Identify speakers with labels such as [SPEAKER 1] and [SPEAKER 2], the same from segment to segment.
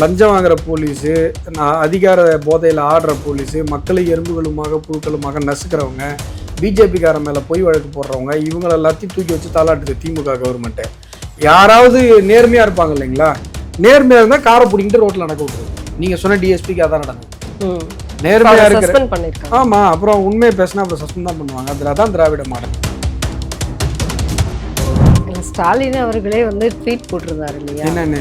[SPEAKER 1] லஞ்சம் வாங்குற போலீஸு, அதிகார போதையில் ஆடுற போலீஸு, மக்களை எறும்புகளுமாக புழுக்களுமாக நசுக்கிறவங்க, பிஜேபிக்காரன் மேலே பொய் வழக்கு போடுறவங்க, இவங்களை எல்லாத்தையும் தூக்கி வச்சு தாளாட்டுது திமுக கவர்மெண்ட்டை. யாராவது நேர்மையாக இருப்பாங்க இல்லைங்களா? நேர்மையாக இருந்தால் காரை பிடிக்கிட்டு ரோட்டில் நடக்க விட்டுருது. நீங்கள் சொன்ன டிஎஸ்பிக்கு அதான் நடந்தது. நேர்மையாக இருக்கிற ஆமாம், அப்புறம் உண்மையை பேசினா அப்புறம் சஸ்பெண்ட் தான் பண்ணுவாங்க. அதில் தான் திராவிட மாடல்.
[SPEAKER 2] ஸ்டாலின் அவர்களே ட்வீட் போட்டிருந்தாரு இல்லையா?
[SPEAKER 1] என்னன்னு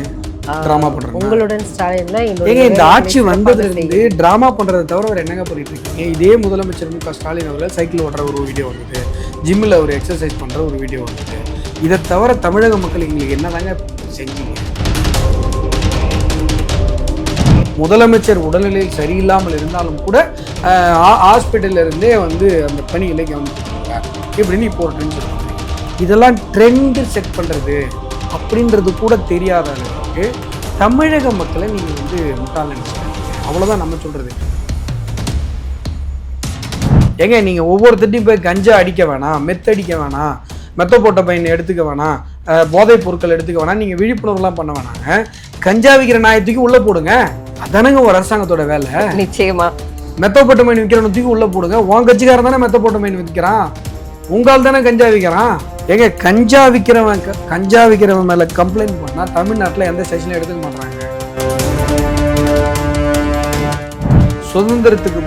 [SPEAKER 1] டிராமா பண்றாங்க
[SPEAKER 2] உங்களுடன் ஸ்டாலின்ல
[SPEAKER 1] இந்த ஆட்சி வந்ததுல இருந்து டிராமா பண்றதை தவிர வேற என்னங்க பண்ணிட்டு இருக்கீங்க? இதே முதலமைச்சர் மு க ஸ்டாலின் அவர்கள் சைக்கிள் ஓட்டுற ஒரு வீடியோ வந்தது, ஜிம்மில் ஒரு எக்ஸசைஸ் பண்ற ஒரு வீடியோ வந்தது. இதை தவிர தமிழக மக்கள் எங்களுக்கு என்னதாங்க செஞ்சீங்க? முதலமைச்சர் உடல்நிலையில் சரியில்லாமல் இருந்தாலும் கூட ஹாஸ்பிட்டல்ல இருந்தே அந்த பணிகளை கவனிச்சுருக்காங்க இப்படின்னு இப்போ ஒரு ட்ரெண்ட் சொல்லுவாங்க. இதெல்லாம் ட்ரெண்ட் செட் பண்றது அப்படின்றது கூட தெரியாத அளவுக்கு தமிழக மக்களை நீங்க முட்டாள் நினைச்சுக்காங்க. அவ்வளவுதான் நம்ம சொல்றது. ஏங்க நீங்க ஒவ்வொருத்தையும் போய் கஞ்சா அடிக்க வேணாம், மெத்தடிக்க வேணாம், மெத்த போட்ட பையனை எடுத்துக்க வேணாம், போதைப் பொருட்கள் எடுத்துக்க வேணாம், நீங்க விழிப்புணர்வுலாம் பண்ண வேணாங்க. கஞ்சா விற்கிற நாயத்துக்கு உள்ள போடுங்க, அதானங்க ஒரு அரசாங்கத்தோட வேலை.
[SPEAKER 2] நிச்சயமா
[SPEAKER 1] மெத்த போட்ட மீன் விற்கிறவன தூக்கி உள்ள போடுங்க. உன் கட்சிக்காரன் தானே மெத்த போட்ட மீன் விற்கிறான், உங்களால் தானே கஞ்சா விற்கிறான். ஏங்க கஞ்சா விற்கிறவன் மேல கம்ப்ளைண்ட் பண்ணா தமிழ்நாட்டில் எந்த ஸ்டேஷன்ல எடுத்துக்க மாட்டாங்க. சுதந்திரத்துக்கு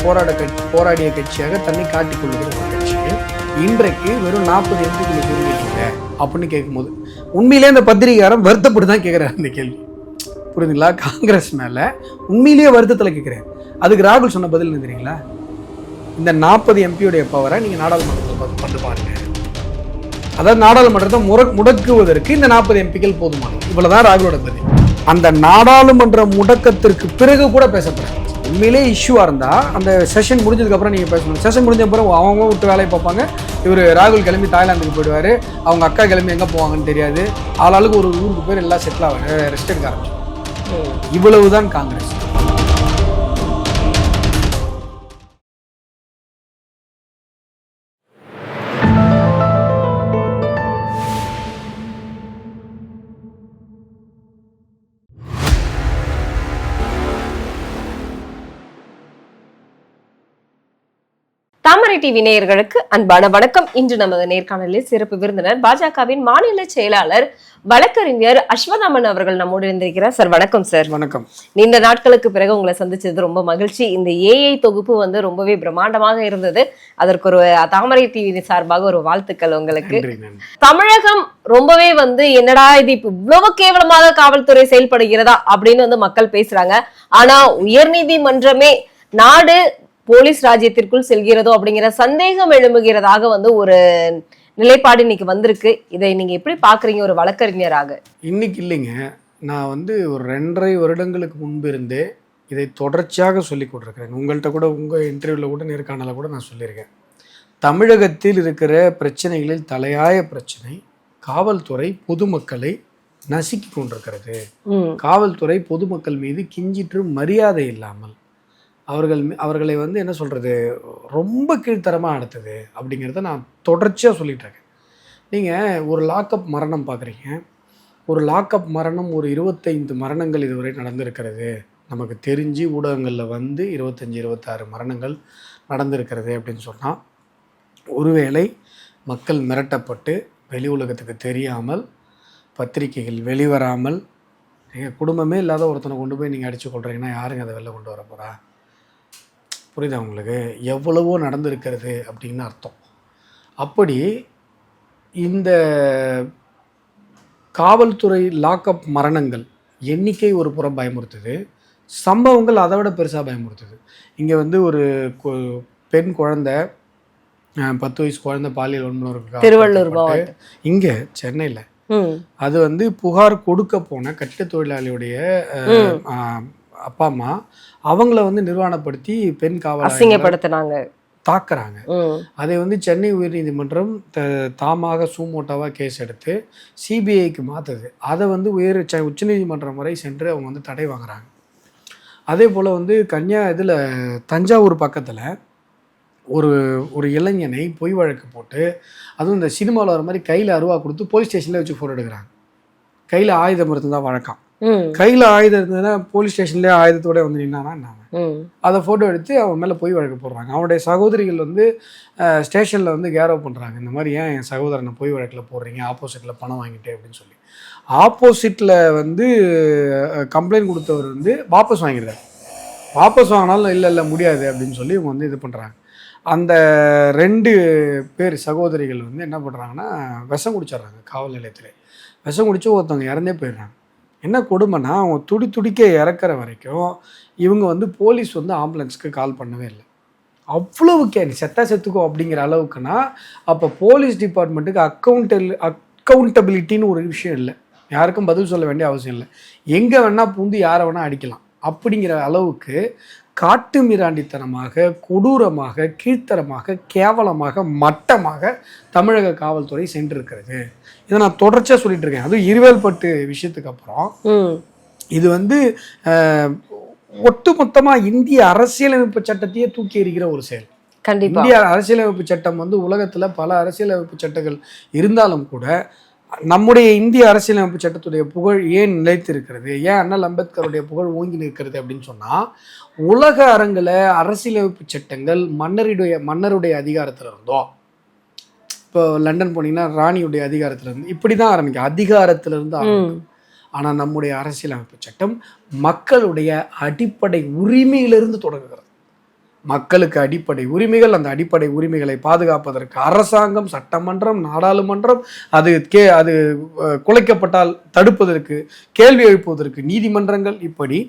[SPEAKER 1] போராடிய கட்சியாக தன்னை காட்டிக்கொள்ளுகிற ஒரு கட்சி இன்றைக்கு வெறும் 40 எம்பிக்களை சொல்லிட்டீங்க அப்படின்னு கேட்கும்போது உண்மையிலே அந்த பத்திரிகையாரன் வருத்தப்பட்டு தான் கேட்கிறாரு இந்த கேள்வி. புரியுதுங்களா? காங்கிரஸ் மேல உண்மையிலேயே வருத்தத்தில் கேட்கிறேன். அதுக்கு ராகுல் சொன்ன பதில் என்ன தெரியுங்களா? இந்த 40 எம்பியுடைய பவரை நீங்க நாடாளுமன்றத்தில் வந்து பாருங்க. அதாவது நாடாளுமன்றத்தை முடக்குவதற்கு இந்த 40 எம்பிக்கள் போதுமானது. இவ்வளவுதான் ராகுலோட பதில். அந்த நாடாளுமன்ற முடக்கத்திற்கு பிறகு கூட பேசப்படுறாங்க. உண்மையிலே இஷ்யூவா இருந்தா அந்த செஷன் முடிஞ்சதுக்கு அப்புறம் நீங்க பேசணும். செஷன் முடிஞ்ச அப்புறம் அவங்க விட்டு வேலையை பார்ப்பாங்க. இவர் ராகுல் கிளம்பி தாய்லாந்துக்கு போயிடுவாரு, அவங்க அக்கா கிளம்பி எங்க போவாங்கன்னு தெரியாது. ஆளாளுக்கு ஒரு ஊருக்கு பேர் எல்லாம் செட்டில் ஆவாங்க, ரெஸ்ட் எடுக்க ஆரம்பிச்சு. இவ்வளவுதான் காங்கிரஸ்.
[SPEAKER 2] தாமரை டிவி நேயர்களுக்கு அன்பான வணக்கம். இன்று நமது நேர்காணலில் சிறப்பு விருந்தினர் பாஜகவின் மாநில செயலாளர் வழக்கறிஞர் அஸ்வதாமன் அவர்கள் நம்மோடு இருந்திருக்கிறார். சார் வணக்கம். சார் வணக்கம். நீண்ட நாட்களுக்கு பிறகு உங்களை சந்திச்சது ரொம்ப மகிழ்ச்சி. இந்த ஏஐ தொகுப்பு ரொம்பவே பிரம்மாண்டமாக இருந்தது. அதற்கு ஒரு தாமரை டிவி சார்பாக ஒரு வாழ்த்துக்கள் உங்களுக்கு. தமிழகம் ரொம்பவே என்னடா இது இவ்வளவு கேவலமாக காவல்துறை செயல்படுகிறதா அப்படின்னு மக்கள் பேசுறாங்க. ஆனா உயர்நீதிமன்றமே நாடு போலீஸ் ராஜ்யத்திற்குள் செல்கிறதோ அப்படிங்கிற சந்தேகம் எழும்புகிறதாக ஒரு நிலைப்பாடு இன்னைக்கு வந்திருக்கு. இதை நீங்க எப்படி பாக்குறீங்க ஒரு வழக்கறிஞராக?
[SPEAKER 1] இன்னைக்கு இல்லைங்க, நான் ஒரு 2.5 வருடங்களுக்கு முன்பு இருந்தே இதை தொடர்ச்சியாக சொல்லி கொண்டிருக்கிறேன். உங்கள்கிட்ட கூட உங்கள் இன்டர்வியூவில் கூட நேர்காணல கூட நான் சொல்லியிருக்கேன். தமிழகத்தில் இருக்கிற பிரச்சனைகளில் தலையாய பிரச்சனை காவல்துறை பொதுமக்களை நசுக்கி கொண்டிருக்கிறது. காவல்துறை பொதுமக்கள் மீது கிஞ்சிற்று மரியாதை இல்லாமல் அவர்களை என்ன சொல்கிறது, ரொம்ப கீழ்த்தரமாக நடத்துது அப்படிங்கிறத நான் தொடர்ச்சியாக சொல்லிகிட்டு இருக்கேன். நீங்கள் ஒரு லாக்அப் மரணம் பார்க்குறீங்க, ஒரு லாக்அப் மரணம் ஒரு 25 மரணங்கள் இதுவரை நடந்திருக்கிறது. நமக்கு தெரிஞ்சு ஊடகங்களில் 25-26 மரணங்கள் நடந்திருக்கிறது அப்படின்னு சொன்னால், ஒருவேளை மக்கள் மிரட்டப்பட்டு வெளி உலகத்துக்கு தெரியாமல், பத்திரிகைகள் வெளிவராமல், எங்கள் குடும்பமே இல்லாத ஒருத்தனை கொண்டு போய் நீங்கள் அடித்து கொள்றீங்கன்னா யாருங்க அதை வெளில கொண்டு வர போகிறா? புரியுதா உங்களுக்கு? எவ்வளவோ நடந்திருக்கிறது அப்படின்னு அர்த்தம். அப்படி இந்த காவல்துறை லாக்அப் மரணங்கள் எண்ணிக்கை ஒரு புறம் பயமுறுத்துது, சம்பவங்கள் அதை விட பெருசாக பயமுறுத்துது. இங்கே ஒரு பெண் குழந்தை, 10 வயசு குழந்தை பாலியல் வன்முறை
[SPEAKER 2] திருவள்ளூர் மாவட்டம்
[SPEAKER 1] இங்கே சென்னையில் அது புகார் கொடுக்க போன கட்டிட தொழிலாளியுடைய அப்பா அம்மா அவங்கள நிர்வாணப்படுத்தி பெண் காவலப்படுத்தினாங்க, தாக்குறாங்க. அதை சென்னை உயர்நீதிமன்றம் தாமாக சூமோட்டாவாக கேஸ் எடுத்து சிபிஐக்கு மாற்றுது. அதை உச்சநீதிமன்றம் வரை சென்று அவங்க தடை வாங்குறாங்க. அதே போல் இதில் தஞ்சாவூர் பக்கத்தில் ஒரு இளைஞனை பொய் வழக்கு போட்டு, அதுவும் இந்த சினிமாவில் வர மாதிரி கையில் அருவா கொடுத்து போலீஸ் ஸ்டேஷனில் வச்சு ஃபோட்டோ எடுக்கிறாங்க. கையில் ஆயுதம் இருந்தால் வழக்கம். கையில ஆயுதம் இருந்ததுன்னா போலீஸ் ஸ்டேஷன்லயே ஆயுதத்தோட வந்து நின்னானா அதை போட்டோ எடுத்து அவன் மேல பொய் வழக்கு போடுறாங்க. அவனுடைய சகோதரிகள் வந்து ஸ்டேஷன்ல வந்து கேரவ் பண்றாங்க, இந்த மாதிரி ஏன் என் சகோதரனை பொய் வழக்குல போடுறீங்க, ஆப்போசிட்ல பணம் வாங்கிட்டு அப்படின்னு சொல்லி. ஆப்போசிட்ல வந்து கம்ப்ளைண்ட் கொடுத்தவர் வந்து வாபஸ் வாங்கிடுறாரு. வாபஸ் வாங்கினாலும் இல்லை முடியாது அப்படின்னு சொல்லி இவங்க வந்து இது பண்ணுறாங்க. அந்த 2 பேர் சகோதரிகள் வந்து என்ன பண்ணுறாங்கன்னா விஷம் குடிச்சிட்றாங்க காவல் நிலையத்தில். விஷம் குடிச்சு ஒருத்தவங்க இறந்தே போயிடுறாங்க. என்ன கொடுமைன்னா அவங்க துடிக்க இறக்குற வரைக்கும் இவங்க வந்து போலீஸ் வந்து ஆம்புலன்ஸ்க்கு கால் பண்ணவே இல்லை. அவ்வளவு நீ செத்துக்கோ அப்படிங்கிற அளவுக்குன்னா அப்போ போலீஸ் டிபார்ட்மெண்ட்டுக்கு அக்கௌண்டபிலிட்டின்னு ஒரு விஷயம் இல்லை. யாருக்கும் பதில் சொல்ல வேண்டிய அவசியம் இல்லை. எங்கே வேணால் பூந்து யாரை வேணால் அடிக்கலாம் அப்படிங்கிற அளவுக்கு காட்டு மிராண்டித்தனமாக, கொடூரமாக, கீழ்த்தரமாக, கேவலமாக, மட்டமாக தமிழக காவல்துறை சென்றிருக்கிறது. இதை நான் தொடர்ச்சியாக சொல்லிட்டு இருக்கேன். அதுவும் இருவேல்பட்டு விஷயத்துக்கு அப்புறம் இது வந்து ஒட்டுமொத்தமாக இந்திய அரசியலமைப்பு சட்டத்தையே தூக்கி எறிகிற ஒரு செயல்.
[SPEAKER 2] கண்டிப்பா
[SPEAKER 1] இந்திய அரசியலமைப்பு சட்டம் வந்து உலகத்தில் பல அரசியலமைப்பு சட்டங்கள் இருந்தாலும் கூட நம்முடைய இந்திய அரசியலமைப்பு சட்டத்துடைய புகழ் ஏன் நிலைத்திருக்கிறது, ஏன் அண்ணல் அம்பேத்கருடைய புகழ் ஓங்கி நிற்கிறது அப்படின்னு சொன்னால், உலக அரங்கில் அரசியலமைப்பு சட்டங்கள் மன்னருடைய அதிகாரத்தில் இருந்தோம். இப்போ லண்டன் போனீங்கன்னா ராணியுடைய அதிகாரத்தில் இருந்து இப்படி தான் ஆரம்பிக்கும், அதிகாரத்திலிருந்து ஆரம்பிக்கும். ஆனால் நம்முடைய அரசியலமைப்பு சட்டம் மக்களுடைய அடிப்படை உரிமையிலிருந்து தொடங்குகிறது. மக்களுக்கு அடிப்படை உரிமைகள், அந்த அடிப்படை உரிமைகளை பாதுகாப்பதற்கு அரசாங்கம், சட்டமன்றம், நாடாளுமன்றம், அது குலைக்கப்பட்டால் தடுப்பதற்கு, கேள்வி எழுப்புவதற்கு நீதிமன்றங்கள், இப்படி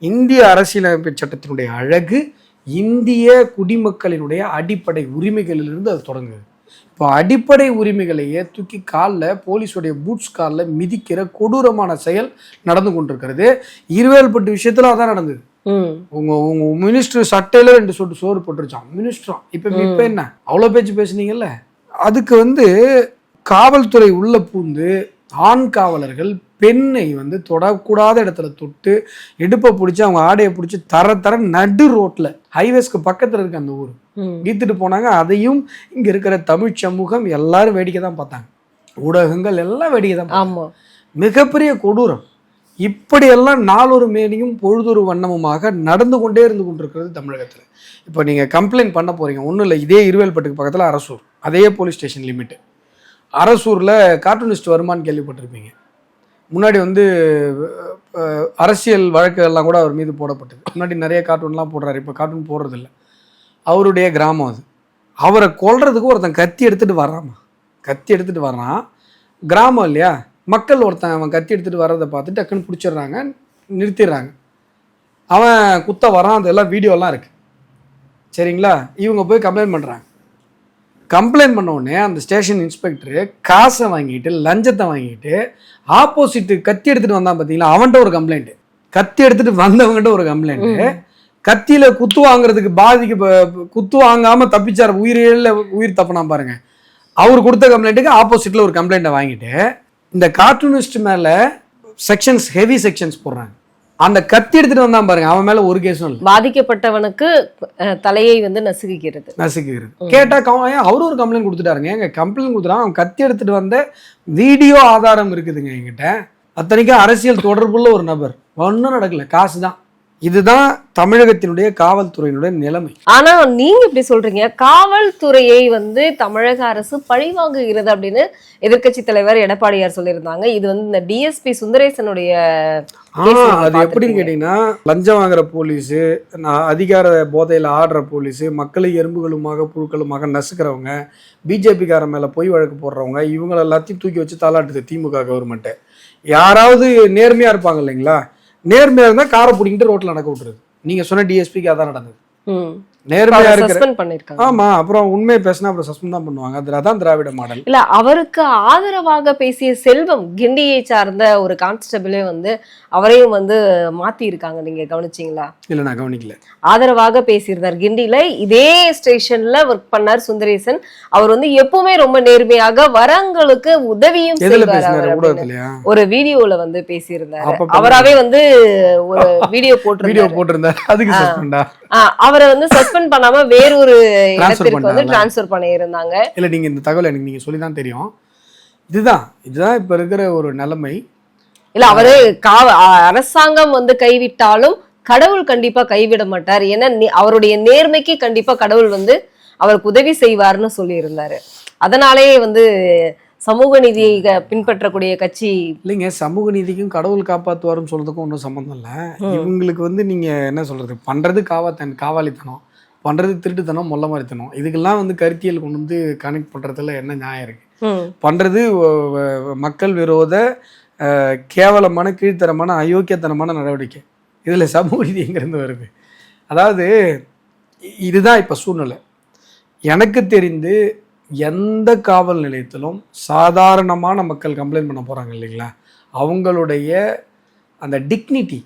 [SPEAKER 1] இந்திய அரசியலமைப்பு சட்டத்தினுடைய அழகு இந்திய குடிமக்களினுடைய அடிப்படை உரிமைகளிலிருந்து அது தொடங்குது. இப்போ அடிப்படை உரிமைகளையே தூக்கி காலில் போலீஸுடைய பூட்ஸ் காலில் மிதிக்கிற கொடூரமான செயல் நடந்து கொண்டிருக்கிறது. இருவேல்பட்டு விஷயத்துல அதான் நடந்தது. உங்க மினிஸ்டர் சட்டையில 2 சொட்டு சோறு போட்டுருச்சான் மினிஸ்டரா. இப்ப என்ன அவ்வளோ பேச்சு பேசுனீங்கல்ல, அதுக்கு வந்து காவல்துறை உள்ள பூந்து ஆண் காவலர்கள் பெண்ணை வந்து தொடக்கூடாத இடத்துல தொட்டு இடுப்பை பிடிச்சி அவங்க ஆடையை பிடிச்சி தர நடு ரோட்ல ஹைவேஸ்க்கு பக்கத்துல இருக்கு அந்த ஊர் ஈத்துட்டு போனாங்க. அதையும் இங்க இருக்கிற தமிழ் சமூகம் எல்லாரும் வேடிக்கை தான் பார்த்தாங்க, ஊடகங்கள் எல்லாம் வேடிக்கை தான். மிகப்பெரிய கொடூரம். இப்படியெல்லாம் நாளொரு மேனியும் பொழுதொரு வண்ணமுமாக நடந்து கொண்டே இருந்து கொண்டிருக்கிறது தமிழகத்தில். இப்போ நீங்கள் கம்ப்ளைண்ட் பண்ண போகிறீங்க, ஒன்றும் இல்லை, இதே இருவேல்பட்டுக்கு பக்கத்தில் அரசூர், அதே போலீஸ் ஸ்டேஷன் லிமிட்டு. அரசூரில் கார்ட்டூனிஸ்ட் வருமானு கேள்விப்பட்டிருப்பீங்க. முன்னாடி வந்து அரசியல் வழக்குகள்லாம் கூட அவர் மீது போடப்பட்டது. முன்னாடி நிறைய கார்ட்டூன்லாம் போடுறாரு, இப்போ கார்ட்டூன் போடுறதில்ல. அவருடைய கிராமம் அது. அவரை கொல்றதுக்கு ஒருத்தன் கத்தி எடுத்துகிட்டு வர்றான். கிராமம் இல்லையா, மக்கள் ஒருத்தன் அவன் கத்தி எடுத்துகிட்டு வர்றதை பார்த்து டக்குன்னு பிடிச்சிடுறாங்க, நிறுத்திடுறாங்க. அவன் குத்த வரான், அதெல்லாம் வீடியோலாம் இருக்குது சரிங்களா. இவங்க போய் கம்ப்ளைண்ட் பண்ணுறாங்க. கம்ப்ளைண்ட் பண்ண உடனே அந்த ஸ்டேஷன் இன்ஸ்பெக்டரு காசை வாங்கிட்டு, லஞ்சத்தை வாங்கிட்டு, ஆப்போசிட்டு கத்தி எடுத்துகிட்டு வந்தான் பார்த்தீங்களா, அவன்கிட்ட ஒரு கம்ப்ளைண்ட்டு, கத்தி எடுத்துகிட்டு வந்தவங்ககிட்ட ஒரு கம்ப்ளைண்ட்டு. கத்தியில் குத்து வாங்குறதுக்கு குத்து வாங்காமல் தப்பிச்சார், உயிர் தப்பினா பாருங்க. அவர் கொடுத்த கம்ப்ளைண்ட்டுக்கு ஆப்போசிட்டில் ஒரு கம்ப்ளைண்ட்டை வாங்கிட்டு இந்த கார்ட்டூனிஸ்ட் மேலே செக்ஷன்ஸ், ஹெவி செக்ஷன்ஸ் போடுறாங்க. அந்த கத்தி எடுத்துட்டு வந்தான் பாருங்க, அவன் மேல ஒரு கேஸும் இல்லை.
[SPEAKER 2] பாதிக்கப்பட்டவனுக்கு தலையை வந்து நசுக்குகிறது.
[SPEAKER 1] கேட்டா அவரும் ஒரு கம்ப்ளைண்ட் கொடுத்துட்டாருங்க. எங்க கம்ப்ளைண்ட் கொடுத்துட்டான், அவன் கத்தி எடுத்துட்டு வந்த வீடியோ ஆதாரம் இருக்குதுங்க என்கிட்ட. அத்தனைக்கும் அரசியல் தொடர்புள்ள ஒரு நபர். ஒன்றும் நடக்கல, காசு தான். இதுதான் தமிழகத்தினுடைய காவல்துறையினுடைய நிலைமை.
[SPEAKER 2] ஆனா நீங்க இப்படி சொல்றீங்க, காவல்துறையை வந்து தமிழக அரசு பழிவாங்குகிறது அப்படின்னு எதிர்க்கட்சி தலைவர் எடப்பாடியார் சொல்லியிருந்தாங்க. இது வந்து இந்த டிஎஸ்பி சுந்தரேசனுடைய
[SPEAKER 1] அது எப்படின்னு கேட்டீங்கன்னா, லஞ்சம் வாங்குற போலீஸு, அதிகார போதையில ஆடுற போலீஸு, மக்களை எறும்புகளுமாக புழுக்களுமாக நசுக்கிறவங்க, பிஜேபிக்கார மேல பொய் வழக்கு போடுறவங்க, இவங்களை எல்லாத்தையும் தூக்கி வச்சு தாளாட்டுது திமுக கவர்மெண்ட்டு. யாராவது நேர்மையா இருப்பாங்க இல்லைங்களா, நேர்மையா இருந்தா காரை பிடிக்கிட்டு ரோட்ல நடக்க விட்டுருது. நீங்க சொன்ன டிஎஸ்பிக்கு அதான் நடந்தது. நேர்மையா இருக்கு. ஆமா, அப்புறம் உண்மையை பேசினா அப்புறம் சஸ்பெண்ட் தான் பண்ணுவாங்க. அதான் திராவிட மாடல்.
[SPEAKER 2] இல்ல, அவருக்கு ஆதரவாக பேசிய செல்வம், கிண்டியை சார்ந்த ஒரு கான்ஸ்டபிளே வந்து அவரையும் வந்து மாத்தி இருக்காங்க. நீங்க கவனிச்சீங்களா?
[SPEAKER 1] இல்ல, நான் கவனிக்கல.
[SPEAKER 2] ஆதரவாக பேசியிருந்தார். கிண்டியில இதே ஸ்டேஷன்ல ஒர்க் பண்ணார் சுந்தரேசன். அவர் வந்து எப்பவுமே ரொம்ப நேர்மையாக வரங்களுக்கு உதவியும் செய்வார். ஒரு வீடியோல வந்து பேசியிருந்தாரு. அவராவே வந்து ஒரு வீடியோ போட்டிருந்தார்.
[SPEAKER 1] அதுக்கு சஸ்பெண்டா?
[SPEAKER 2] அவரை வந்து சஸ்பெண்ட் பண்ணாம வேறொரு இடத்திற்கு வந்து டிரான்ஸ்ஃபர் பண்ணி இருந்தாங்க.
[SPEAKER 1] இல்ல, நீங்க இந்த தகவல் எனக்கு நீங்க சொல்லிதான் தெரியும். இதுதான் இப்ப இருக்கிற ஒரு நிலைமை.
[SPEAKER 2] இல்ல அவரு அரசாங்கம் வந்து கைவிட்டாலும் கடவுள் கண்டிப்பா கைவிட மாட்டார். ஏன்னா அவருடைய நேர்மைக்கு கண்டிப்பா கடவுள் வந்து அவருக்கு உதவி செய்வார்னு சொல்லி இருந்தாரு. அதனாலேயே வந்து சமூக நீதியை பின்பற்றக்கூடிய கட்சி
[SPEAKER 1] இல்லைங்க. சமூக நீதிக்கும் கடவுள் காப்பாற்றுவாருன்னு சொல்றதுக்கும் ஒன்றும் சம்மந்தம் இல்லை. இவங்களுக்கு வந்து நீங்க என்ன சொல்றது, பண்றது காவாலித்தனம், பண்றது திருட்டுத்தனம், மொல்ல மாதிரித்தனம். இதுக்கெல்லாம் வந்து கருத்தியல் கொண்டு வந்து கனெக்ட் பண்றதுல என்ன நியாயம் இருக்கு? பண்றது மக்கள் விரோத கேவலமான கீழ்த்தரமான அயோக்கியத்தனமான நடவடிக்கை. இதுல சமூக நீதி எங்கிருந்து வருது? அதாவது இதுதான் இப்ப சூழ்நிலை. எனக்கு தெரிந்து எந்த காவல் நிலையத்திலும் சாதாரணமான மக்கள் கம்ப்ளைண்ட் பண்ண போகிறாங்க இல்லைங்களா, அவங்களுடைய அந்த டிக்னிட்டி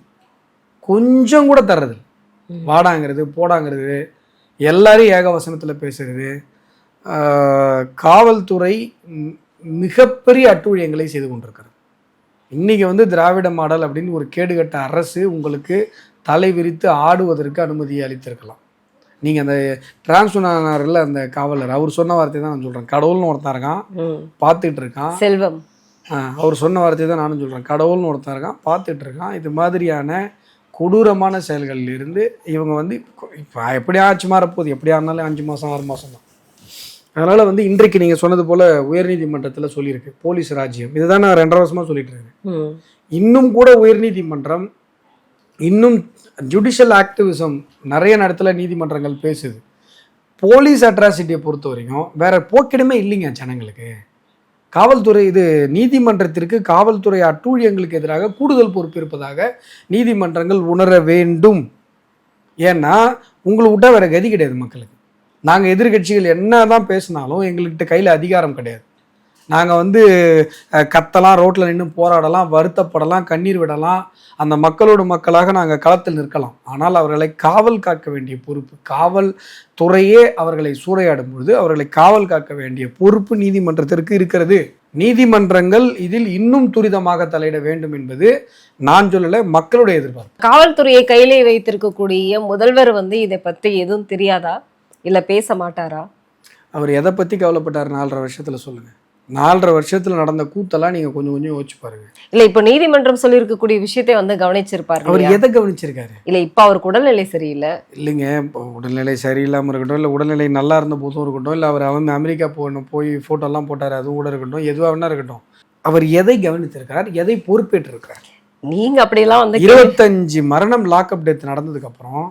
[SPEAKER 1] கொஞ்சம் கூட தர்றது. வாடாங்கிறது, போடாங்கிறது, எல்லாரையும் ஏகவசனத்தில் பேசுறது. காவல்துறை மிகப்பெரிய அட்டூழியங்களை செய்து கொண்டிருக்கிறது. இன்றைக்கி வந்து திராவிட மாடல் அப்படின்னு ஒரு கேடுகட்ட அரசு உங்களுக்கு தலை விரித்து ஆடுவதற்கு அனுமதியை அளித்திருக்கலாம். நீங்கள் அந்த டிரான்ஸ்ஃபர்ல அந்த காவலர் அவர் சொன்ன வார்த்தை தான் நான் சொல்கிறேன். கடவுள்னு ஒருத்தன் இருக்கான், பார்த்துட்டு இருக்கான். செல்வம் அவர் சொன்ன வார்த்தை தான் நானும் சொல்கிறேன். கடவுள்னு ஒருத்தன் இருக்கான், பார்த்துட்டு இருக்கான். இது மாதிரியான கொடூரமான செயல்களில் இருந்து இவங்க வந்து இப்போ எப்படியா ஆச்சு மாறப்போகுது, எப்படியா இருந்தாலும் 5 மாதம் 6 மாதம் தான். அதனால் வந்து இன்றைக்கு நீங்கள் சொன்னது போல் உயர்நீதிமன்றத்தில் சொல்லியிருக்கு போலீஸ் ராஜ்யம். இதுதான் நான் 2.5 வருஷமாக சொல்லிட்டு இருக்கேன். இன்னும் கூட உயர்நீதிமன்றம் இன்னும் ஜுடிஷியல் ஆக்டிவிசம் நிறைய இடத்துல நீதிமன்றங்கள் பேசுது. போலீஸ் அட்ராசிட்டியை பொறுத்த வரைக்கும் வேற போக்கிடமே இல்லைங்க ஜனங்களுக்கு. காவல்துறை இது நீதிமன்றத்திற்கு காவல்துறை அட்டூழியங்களுக்கு எதிராக கூடுதல் பொறுப்பு இருப்பதாக நீதிமன்றங்கள் உணர வேண்டும். ஏன்னா உங்களை விட்டா வேற கதி கிடையாது மக்களுக்கு. நாங்கள் எதிர்கட்சிகள் என்ன தான் பேசினாலும் எங்கள்கிட்ட கையில் அதிகாரம் கிடையாது. நாங்கள் வந்து கத்தலாம், ரோட்டில் நின்று போராடலாம், வருத்தப்படலாம், கண்ணீர் விடலாம், அந்த மக்களோட மக்களாக நாங்கள் களத்தில் நிற்கலாம். ஆனால் அவர்களை காவல் காக்க வேண்டிய பொறுப்பு, காவல் துறையே அவர்களை சூறையாடும் பொழுது அவர்களை காவல் காக்க வேண்டிய பொறுப்பு நீதிமன்றத்திற்கு இருக்கிறது. நீதிமன்றங்கள் இதில் இன்னும் துரிதமாக தலையிட வேண்டும் என்பது நான் சொல்லலை, மக்களுடைய எதிர்பார்ப்பு.
[SPEAKER 2] காவல்துறையை கையிலே வைத்திருக்கக்கூடிய முதல்வர் வந்து இதை பற்றி எதுவும் தெரியாதா, இல்லை பேச மாட்டாரா?
[SPEAKER 1] அவர் எதை பற்றி கவலைப்பட்டார் 4.5 வருஷத்தில் சொல்லுங்கள். 4.5 வருஷத்துல நடந்த கூத்தெல்லாம் நீங்க கொஞ்சம் கொஞ்சம் யோசிச்சு பாருங்க.
[SPEAKER 2] இல்ல இப்ப நீதிமன்றம் சொல்லி இருக்கக்கூடிய விஷயத்தை வந்து கவனிச்சிருப்பாரு.
[SPEAKER 1] அவர் எதை கவனிச்சிருக்காரு?
[SPEAKER 2] இல்ல இப்ப அவருக்கு உடல்நிலை சரியில்லை
[SPEAKER 1] இல்லைங்க. உடல்நிலை சரியில்லாம இருக்கட்டும், இல்ல உடல்நிலை நல்லா இருந்த போதும் இருக்கட்டும், இல்ல அவர் அமெரிக்கா போய் போட்டோ எல்லாம் போட்டாரு அதுவும் கூட இருக்கட்டும், எதுவாக வேணா இருக்கட்டும், அவர் எதை கவனித்திருக்கார், எதை பொறுப்பேற்று இருக்கார்?
[SPEAKER 2] நீங்க அப்படியெல்லாம் வந்து
[SPEAKER 1] 25 மரணம் லாக்அப் டெத் நடந்ததுக்கு அப்புறம்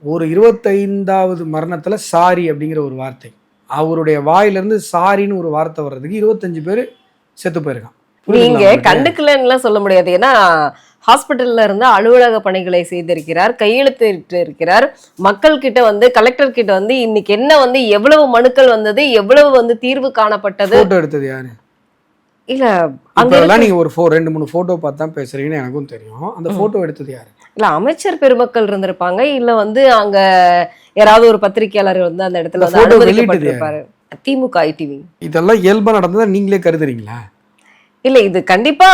[SPEAKER 1] ஒரு 25வது மரணத்துல சாரி அப்படிங்கிற ஒரு வார்த்தை, அவருடைய வாயிலிருந்து சாரின்னு ஒரு வார்த்தை வர்றதுக்கு 25 பேர் செத்து போயிருக்கான்.
[SPEAKER 2] நீங்க கண்டுக்கலன்னு சொல்ல முடியாது. ஏன்னா ஹாஸ்பிட்டல்ல இருந்து அலுவலக பணிகளை செய்திருக்கிறார், கையெழுத்து இருக்கிறார், மக்கள் கிட்ட வந்து கலெக்டர் கிட்ட வந்து இன்னைக்கு என்ன வந்து எவ்வளவு மனுக்கள் வந்தது, எவ்வளவு வந்து தீர்வு காணப்பட்டது.
[SPEAKER 1] போட்டோ எடுத்தது யாரு?
[SPEAKER 2] இல்ல
[SPEAKER 1] அங்கெல்லாம் நீங்க ஒரு 2-3 போட்டோ பார்த்து தான் பேசுறீங்கன்னு எனக்கும் தெரியும். அந்த போட்டோ எடுத்தது யாரு?
[SPEAKER 2] இல்ல அமைச்சர் பெருமக்கள் இருந்திருப்பாங்க, இல்ல வந்து அங்க யாராவது ஒரு பத்திரிகையாளர் வந்து அந்த இடத்துல அனுமதிக்கப்பட்டிருப்பாரு. திமுக ஐடிவி
[SPEAKER 1] இதெல்லாம் இயல்பா நடந்ததா நீங்களே கருதுறீங்களா?
[SPEAKER 2] இல்ல இது கண்டிப்பா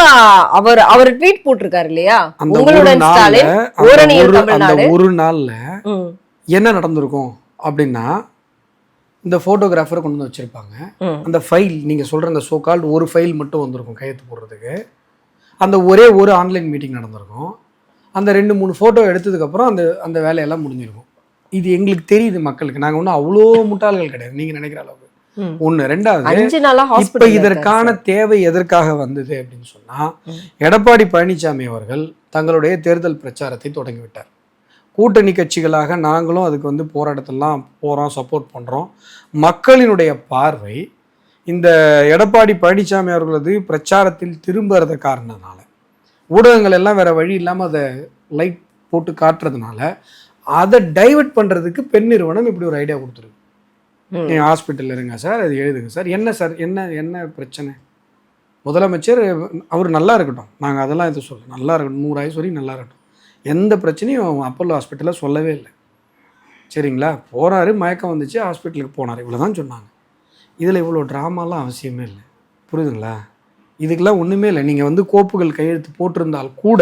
[SPEAKER 2] அவர் ட்வீட் போட்டிருக்காரு இல்லையா, உங்களுடன் ஸ்டாலின் ஓரணியில் தமிழ்நாடு.
[SPEAKER 1] ஒரு நாள்ல என்ன நடந்திருக்கும் அப்படின்னா, இந்த போட்டோகிராஃபரை கொண்டு வந்து வச்சிருப்பாங்க. அந்த ஃபைல் நீங்க சொல்ற அந்த சோகால்டு ஒரு ஃபைல் மட்டும் வந்திருக்கும் கையெழுத்து போடுறதுக்கு. அந்த ஒரே ஒரு ஆன்லைன் மீட்டிங் நடந்திருக்கும். அந்த 2-3 ஃபோட்டோ எடுத்ததுக்கப்புறம் அந்த வேலையெல்லாம் முடிஞ்சிருக்கும். இது எங்களுக்கு தெரியுது மக்களுக்கு. நாங்கள் ஒன்றும் அவ்வளோ முட்டாள்கள் கிடையாது நீங்கள் நினைக்கிற அளவுக்கு. 1 2வது இப்போ இதற்கான தேவை எதற்காக வந்தது அப்படின்னு சொன்னால், எடப்பாடி பழனிசாமி அவர்கள் தங்களுடைய தேர்தல் பிரச்சாரத்தை தொடங்கிவிட்டார். கூட்டணி கட்சிகளாக நாங்களும் அதுக்கு வந்து போராட்டத்தெல்லாம் போகிறோம், சப்போர்ட் பண்ணுறோம். மக்களினுடைய பார்வை இந்த எடப்பாடி பழனிசாமி அவர்களது பிரச்சாரத்தில் திரும்புறத காரணத்தினால, ஊடகங்கள் எல்லாம் வேற வழி இல்லாமல் அதை லைட் போட்டு காட்டுறதுனால, அதை டைவர்ட் பண்ணுறதுக்கு பெண் நிறுவனம் இப்படி ஒரு ஐடியா கொடுத்துருக்கு. நீங்கள் ஹாஸ்பிட்டலில் இருங்க சார், அது எழுதுங்க சார். என்ன சார், என்ன பிரச்சனை? முதலமைச்சர் அவர் நல்லா இருக்கட்டும், நாங்கள் அதெல்லாம் எதுவும் சொல்ல, நல்லா இருக்கட்டும், 100 ஆயுசு வரைக்கும் நல்லா இருக்கட்டும், எந்த பிரச்சனையும் அப்போலோ ஹாஸ்பிட்டலில் சொல்லவே இல்லை. சரிங்களா? போகிறாரு, மயக்கம் வந்துச்சு, ஹாஸ்பிட்டலுக்கு போனார், இவ்வளோ தான் சொன்னாங்க. இதில் இவ்வளோ ட்ராமாலாம் அவசியமே இல்லை. புரியுதுங்களா? இதுக்கெல்லாம் ஒன்றுமே இல்லை. நீங்கள் வந்து கோப்புகள் கையெழுத்து போட்டிருந்தால் கூட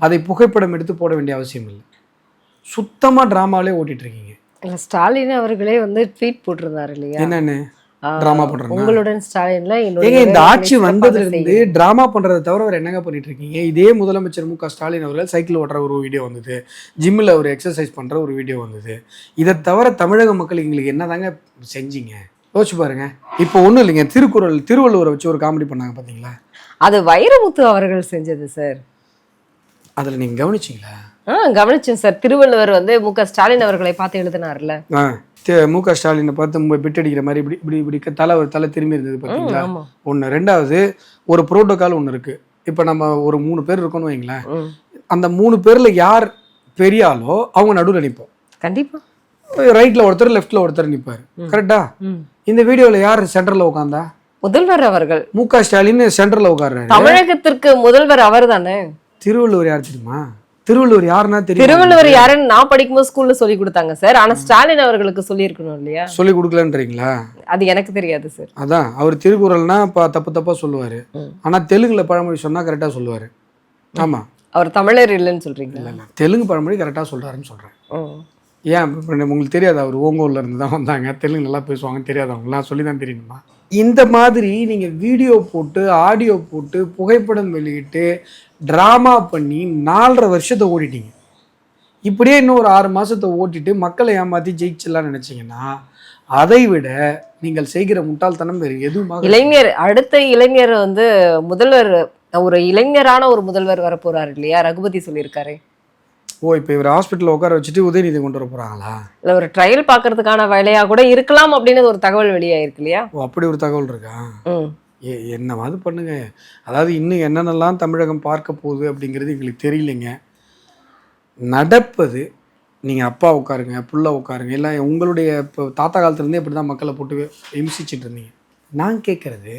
[SPEAKER 1] அதை புகைப்படம் எடுத்து போட வேண்டிய அவசியம் இல்லை. சுத்தமாக ட்ராமாவிலே ஓட்டிகிட்டு இருக்கீங்க.
[SPEAKER 2] ஸ்டாலின் அவர்களே வந்து ட்வீட் போட்டிருந்தாரு இல்லையா,
[SPEAKER 1] என்னன்னு டிராமா பண்றேன்.
[SPEAKER 2] உங்களுடன் ஸ்டாலின்ல
[SPEAKER 1] ஏங்க இந்த ஆட்சி வந்ததுல இருந்து டிராமா பண்றதை தவிர அவர் என்னங்க பண்ணிட்டு இருக்கீங்க? இதே முதலமைச்சர் மு க ஸ்டாலின் அவர்கள் சைக்கிள் ஓட்டுற ஒரு வீடியோ வந்தது, ஜிம்மில் ஒரு எக்ஸசைஸ் பண்ற ஒரு வீடியோ வந்தது. இதை தவிர தமிழக மக்கள் எங்களுக்கு என்னதாங்க செஞ்சீங்க? யோசிச்சு பாருங்க. இப்போ ஒன்றும் இல்லைங்க, திருவள்ளுவரை வச்சு ஒரு காமெடி பண்ணாங்க பார்த்தீங்களா?
[SPEAKER 2] அது வைரமுத்து அவர்கள் செஞ்சது சார்.
[SPEAKER 1] அதில் நீங்கள் கவனிச்சிங்களா?
[SPEAKER 2] கவனிச்சேன் சார். திருவள்ளுவர் வந்து மு க ஸ்டாலின் அவர்களை பார்த்து எழுதினார்ல.
[SPEAKER 1] மு க ஸ்டாலினை பார்த்து பிட் அடிக்கிற மாதிரி இப்படி இப்படி இப்படி தலை திரும்பி இருந்தது பார்த்தீங்களா? ஒன்று. ரெண்டாவது, ஒரு புரோட்டோகால் ஒன்று இருக்கு. இப்போ நம்ம ஒரு 3 பேர் இருக்கோன்னு வைங்களேன், அந்த 3 பேர்ல யார் பெரிய ஆளோ அவங்க நடுவில் நிற்போம்.
[SPEAKER 2] கண்டிப்பா.
[SPEAKER 1] ரைட்ல ஒருத்தர், லெஃப்ட்ல ஒருத்தர் நிற்பாரு. கரெக்டா? இந்த வீடியோல யார் சென்டர்ல உட்காந்தா?
[SPEAKER 2] முதல்வர் அவர்கள்.
[SPEAKER 1] மு க ஸ்டாலின் சென்டர்ல உட்கார்றாரு.
[SPEAKER 2] தமிழகத்திற்கு முதல்வர் அவர் தானே.
[SPEAKER 1] திருவள்ளுவர் யார் தெரியுமா? திருவள்ளுவர் யாருன்னா தெரியும்?
[SPEAKER 2] திருவள்ளுவர் யாருன்னு நான் படிக்கும்போது ஸ்கூல்ல சொல்லி கொடுத்தாங்க சார். ஆனா ஸ்டாலின் அவர்களுக்கு சொல்லி இருக்கணும் இல்லையா? சொல்லி
[SPEAKER 1] கொடுக்கலன்றீங்களா?
[SPEAKER 2] அது எனக்கு தெரியாது சார்.
[SPEAKER 1] அதான், அவர் திருக்குறள்னா தப்பா சொல்லுவாரு, ஆனா தெலுங்குல பழமொழி சொன்னா கரெக்டா சொல்லுவாரு. ஆமா,
[SPEAKER 2] அவர் தமிழர் இல்லைன்னு சொல்றீங்களா?
[SPEAKER 1] இல்ல, தெலுங்கு பழமொழி கரெக்டா சொல்றாருன்னு சொல்றேன். ஏன் உங்களுக்கு தெரியாது? அவர் ஓங்கூர்ல இருந்து தான் வந்தாங்க, தெலுங்கு நல்லா பேசுவாங்கன்னு தெரியாது அவங்களாம், சொல்லி தான் தெரியணுமா? இந்த மாதிரி நீங்க வீடியோ போட்டு, ஆடியோ போட்டு, புகைப்படம் வெளியிட்டு, டிராமா பண்ணி 4.5 வருஷத்தை ஓடிட்டீங்க. இப்படியே இன்னும் ஒரு 6 மாசத்தை ஓட்டிட்டு மக்களை ஏமாத்தி ஜெயிச்சிடலாம்னு நினைச்சீங்கன்னா, அதை விட நீங்கள் செய்கிற முட்டாள்தனம் வேறு எதுவும்.
[SPEAKER 2] இளைஞர், அடுத்த இளைஞர் வந்து முதல்வர், ஒரு இளைஞரான ஒரு முதல்வர் வர போறாரு இல்லையா? ரகுபதி சொல்லியிருக்காரு.
[SPEAKER 1] இப்போ இவர் ஹாஸ்பிட்டலில் உட்கார வச்சுட்டு உதயநிதி கொண்டு வர போறாங்களா?
[SPEAKER 2] இல்லை, ஒரு ட்ரையல் பார்க்கறதுக்கான வேலையா கூட இருக்கலாம் அப்படின்னு ஒரு தகவல் வெளியாயிருக்கு இல்லையா?
[SPEAKER 1] அப்படி ஒரு தகவல் இருக்கா? என்னவாது பண்ணுங்க. அதாவது இன்னும் என்னென்னலாம் தமிழகம் பார்க்க போகுது அப்படிங்கிறது எங்களுக்கு தெரியலைங்க. நடப்பது, நீங்கள் அப்பா உட்காருங்க, புள்ள உட்காருங்க, எல்லாம் உங்களுடைய இப்போ தாத்தா காலத்துலேருந்தே இப்படி தான் மக்களை போட்டு இம்சிச்சுட்டு இருந்தீங்க. நான் கேட்குறது,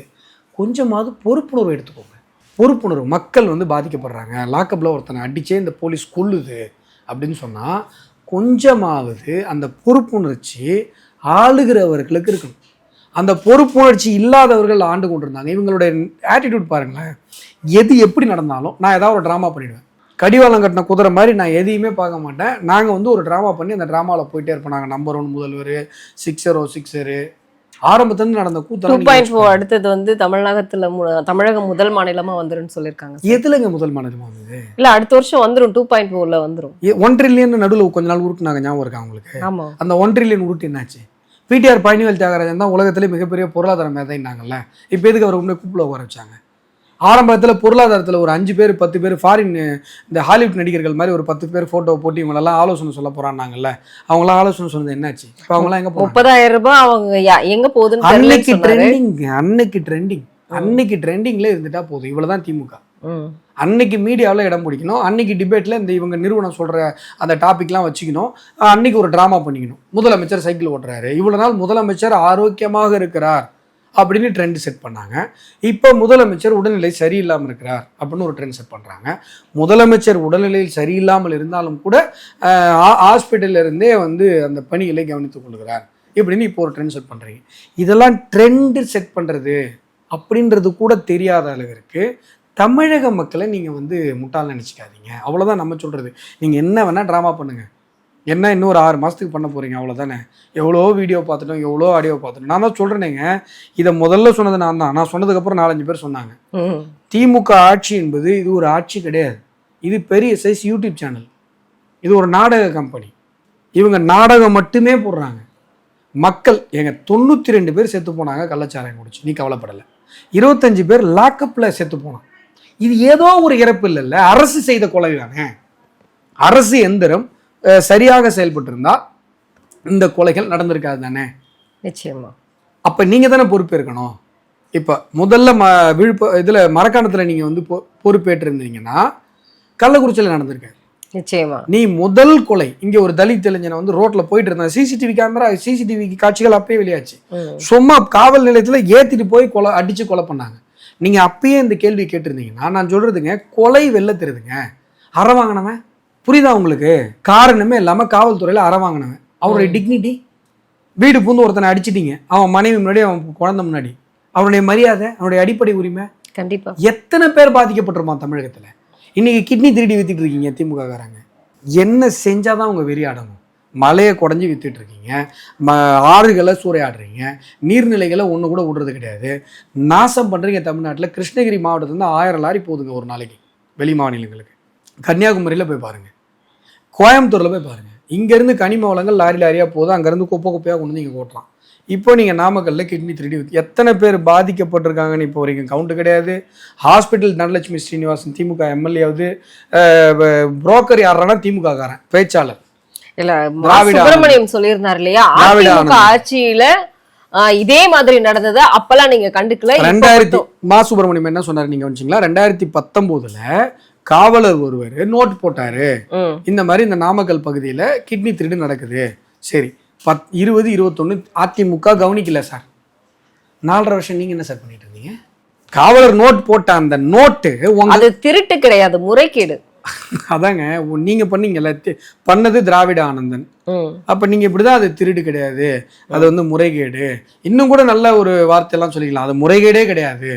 [SPEAKER 1] கொஞ்சமாவது பொறுப்புணர்வு எடுத்துக்கோங்க. பொறுப்புணர்வு. மக்கள் வந்து பாதிக்கப்படுறாங்க, லாக்கப்பில் ஒருத்தனை அடித்தே இந்த போலீஸ் கொல்லுது அப்படின்னு சொன்னால், கொஞ்சமாவது அந்த பொறுப்புணர்ச்சி ஆளுகிறவர்களுக்கு இருக்கணும். அந்த பொறுப்புணர்ச்சி இல்லாதவர்கள் ஆண்டு கொண்டிருந்தாங்க. இவங்களுடைய ஆட்டிடியூட் பாருங்களேன். எது எப்படி நடந்தாலும் நான் ஏதாவது ஒரு ட்ராமா பண்ணிவிடுவேன். கடிவாளம் கட்டின குதிரை மாதிரி நான் எதையுமே பார்க்க மாட்டேன். நாங்கள் வந்து ஒரு ட்ராமா பண்ணி அந்த ட்ராமாவில் போயிட்டே இருப்போம். நாங்கள் நம்பர் 1 முதல்வர், சிக்ஸரு ஆரம்பத்துலேருந்து நடந்த கூத்து
[SPEAKER 2] 2.4 அடுத்தது வந்து தமிழகம் முதல் மாநிலமா வந்துருன்னு சொல்லியிருக்காங்க.
[SPEAKER 1] எதுலங்க முதல் மாநிலமா வந்தது?
[SPEAKER 2] இல்ல, அடுத்த வருஷம் வந்துடும். 2.4ல வந்துடும்.
[SPEAKER 1] 1 ட்ரில்லியன் நடுவில் கொஞ்ச நாள் உருட்டுனாங்க, ஞாபகம் இருக்கா உங்களுக்கு?
[SPEAKER 2] ஆமா.
[SPEAKER 1] அந்த 1 ட்ரில்லியன் உருட்டு என்னாச்சு? பிடிஆர் பழனிவேல் தியாகராஜன் தான் உலகத்திலே மிகப்பெரிய பொருளாதார மேதைன்னாங்கல்ல. இப்போ எதுக்கு அவர் உண்மை கூப்பிட உட்கார வச்சாங்க? ஆரம்பத்தில் பொருளாதாரத்தில் ஒரு 5 பேர் 10 பேர் ஃபாரின், இந்த ஹாலிவுட் நடிகர்கள் மாதிரி ஒரு 10 பேர் ஃபோட்டோவை போட்டு இவங்களெல்லாம் ஆலோசனை சொல்ல போகிறாங்கல்ல. அவங்களாம் ஆலோசனை சொன்னது என்னாச்சு? இப்போ அவங்களாம் எங்கே போகிறாங்க?
[SPEAKER 2] 30,000 ரூபாய் அவங்க எங்கே போகுதுன்னு
[SPEAKER 1] அன்னைக்கு ட்ரெண்டிங்கில் இருந்துட்டா போதும். இவ்வளோதான் திமுக. அன்னைக்கு மீடியாவில் இடம் பிடிக்கணும், அன்னைக்கு டிபேட்டில் இந்த இவங்க நிறுவனம் சொல்கிற அந்த டாபிக்லாம் வச்சுக்கணும், அன்னைக்கு ஒரு ட்ராமா பண்ணிக்கணும். முதலமைச்சர் சைக்கிள் ஓட்டுறாரு, இவ்வளோ நாள் முதலமைச்சர் ஆரோக்கியமாக இருக்கிறார் அப்படின்னு ட்ரெண்ட் செட் பண்ணாங்க. இப்போ முதலமைச்சர் உடல்நிலை சரியில்லாமல் இருக்கிறார் அப்படின்னு ஒரு ட்ரெண்ட் செட் பண்ணுறாங்க. முதலமைச்சர் உடல்நிலையில் சரியில்லாமல் இருந்தாலும் கூட ஹாஸ்பிட்டலில் இருந்தே வந்து அந்த பணிகளை கவனித்துக் கொள்கிறார் இப்படின்னு இப்போ ஒரு ட்ரெண்ட் செட் பண்ணுறீங்க. இதெல்லாம் ட்ரெண்டு செட் பண்ணுறது அப்படின்றது கூட தெரியாத அளவிற்கு தமிழக மக்களை நீங்கள் வந்து முட்டாள் நினச்சிக்காதீங்க. அவ்வளோதான் நம்ம சொல்கிறது. நீங்கள் என்ன வேணால் ட்ராமா பண்ணுங்கள், என்ன இன்னும் ஒரு 6 மாதத்துக்கு பண்ண போகிறீங்க, அவ்வளோதானே. எவ்வளோ வீடியோ பார்த்துட்டோம், எவ்வளோ ஆடியோ பார்த்துட்டோம். நான் தான் சொல்கிறேனேங்க, இதை முதல்ல சொன்னது நான் தான். நான் சொன்னதுக்கப்புறம் 4-5 பேர் சொன்னாங்க. திமுக ஆட்சி என்பது இது ஒரு ஆட்சி கிடையாது, இது பெரிய சைஸ் யூடியூப் சேனல், இது ஒரு நாடக கம்பெனி. இவங்க நாடகம் மட்டுமே போடுறாங்க. மக்கள் 92 பேர் செத்து போனாங்க கள்ளச்சாராயம் குடிச்சு, நீ கவலைப்படலை. 25 பேர் லாக்கப்பில் செத்து போனான். இது ஏதோ ஒரு இறப்பு இல்லைல்ல, அரசு செய்த கொலை தானே. அரசு எந்திரம் சரியாக செயல்பட்டு இருந்தா இந்த கொலைகள் நடந்திருக்காது தானே.
[SPEAKER 2] நிச்சயமா.
[SPEAKER 1] அப்ப நீங்க தானே பொறுப்பேற்கணும். இப்ப முதல்ல இதுல மரக்காணத்துல நீங்க வந்து பொறுப்பேற்று இருந்தீங்கன்னா கள்ளக்குறிச்சியில நடந்திருக்காரு.
[SPEAKER 2] நிச்சயமா.
[SPEAKER 1] நீ முதல் கொலை இங்க ஒரு தலித் இளைஞனை வந்து ரோட்ல போயிட்டு இருந்தா, சிசிடிவி காட்சிகள் அப்பயே வெளியாச்சு. சும்மா காவல் நிலையத்துல ஏத்திட்டு போய் அடிச்சு கொலை பண்ணாங்க. நீங்க அப்பயே இந்த கேள்வி கேட்டிருந்தீங்கன்னா நான் சொல்றதுங்க, கொலை வெள்ள தெரியுதுங்க. அற வாங்கினவன், புரியுதா உங்களுக்கு? காரணமே இல்லாம காவல்துறையில அற வாங்கினவன், அவருடைய டிக்னிட்டி. வீடு பூந்து ஒருத்தனை அடிச்சிட்டீங்க, அவன் மனைவி முன்னாடி, அவன் குழந்தை முன்னாடி, அவனுடைய மரியாதை, அவனுடைய அடிப்படை உரிமை.
[SPEAKER 2] கண்டிப்பா.
[SPEAKER 1] எத்தனை பேர் பாதிக்கப்பட்டிருப்பான் தமிழகத்துல? இன்னைக்கு கிட்னி திருடி வித்திட்டு இருக்கீங்க திமுக காரங்க. என்ன செஞ்சாதான் உங்க வெறி அடங்கும்? மலையை குடஞ்சி வித்துட்டு இருக்கீங்க, ஆறுகளை சூறையாடுறீங்க, நீர்நிலைகளை ஒன்று கூட விடுறது கிடையாது, நாசம் பண்ணுறீங்க. தமிழ்நாட்டில் கிருஷ்ணகிரி மாவட்டத்துலேருந்து 1000 லாரி போகுதுங்க ஒரு நாளைக்கு வெளி மாநிலங்களுக்கு. கன்னியாகுமரியில் போய் பாருங்கள், கோயம்புத்தூரில் போய் பாருங்கள், இங்கேருந்து கனிம வளங்கள் லாரி லாரியாக போகுது, அங்கேருந்து குப்பை குப்பையாக கொண்டு வந்து இங்கே ஓட்டலாம். இப்போ நீங்கள் நாமக்கல்லில் கிட்னி திருடி எத்தனை பேர் பாதிக்கப்பட்டிருக்காங்கன்னு இப்போ வரைக்கும் கவுண்ட் கிடையாது. ஹாஸ்பிட்டல் தனலட்சுமி ஸ்ரீனிவாசன் திமுக எம்எல்ஏவது, புரோக்கர் யாரானா திமுக காரன் பேச்சாளர்
[SPEAKER 2] இல்ல சுப்பிரமணியம் சொல்லியிருந்தார் இல்லையா, அதிமுக ஆட்சியில இதே மாதிரி நடந்தது, அப்பெல்லாம் நீங்க கண்டுக்கல.
[SPEAKER 1] 2000 மா சுப்பிரமணியம் என்ன சொன்னார் நீங்க வச்சீங்களா, 2019 காவலர் ஒருவர் நோட் போட்டாரு, இந்த மாதிரி இந்த நாமக்கல் பகுதியில கிட்னி திருடு நடக்குது. சரி, 20, 21 அதிமுக கவனிக்கல சார். 4.5 வருஷம் நீங்க என்ன சார் பண்ணிட்டு இருந்தீங்க? காவலர் நோட் போட்ட அந்த நோட்டு
[SPEAKER 2] அது திருட்டு கிடையாது, முறைகேடு.
[SPEAKER 1] அதாங்க நீங்க பண்ணீங்கல்ல, பண்ணது திராவிட ஆனந்தன். அப்ப நீங்க இப்படிதான் அது திருடு கிடையாது, அது வந்து முறைகேடு. இன்னும் கூட நல்ல ஒரு வார்த்தையெல்லாம் சொல்லிக்கலாம், அது முறைகேடே கிடையாது,